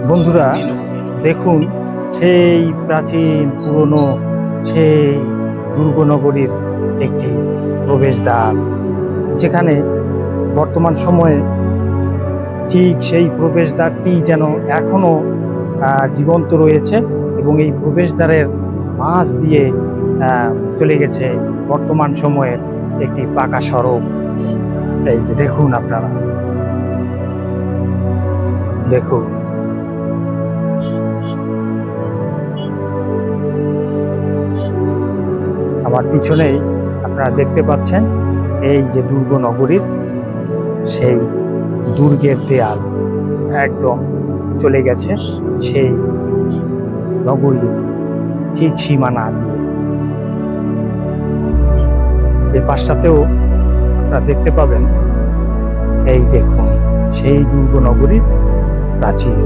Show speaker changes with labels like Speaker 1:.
Speaker 1: বন্ধুরা দেখুন, সেই প্রাচীন পুরনো সেই দুর্গনগরীর একটি প্রবেশদ্বার, যেখানে বর্তমান সময়ে ঠিক সেই প্রবেশদ্বারটি যেন এখনো জীবন্ত রয়েছে এবং এই প্রবেশদ্বারের মাঝ দিয়ে চলে গেছে বর্তমান সময়ের একটি পাকা সড়ক। এই যে দেখুন, আপনারা দেখুন, আমার পিছনেই আপনারা দেখতে পাচ্ছেন এই যে দুর্গনগরীর সেই দুর্গের দেয়াল একদম চলে গেছে সেই নগরীর ঠিক সীমানা দিয়ে। এই পাশটাতেও আপনারা দেখতে পাবেন, এই দেখুন সেই দুর্গনগরীর প্রাচীর।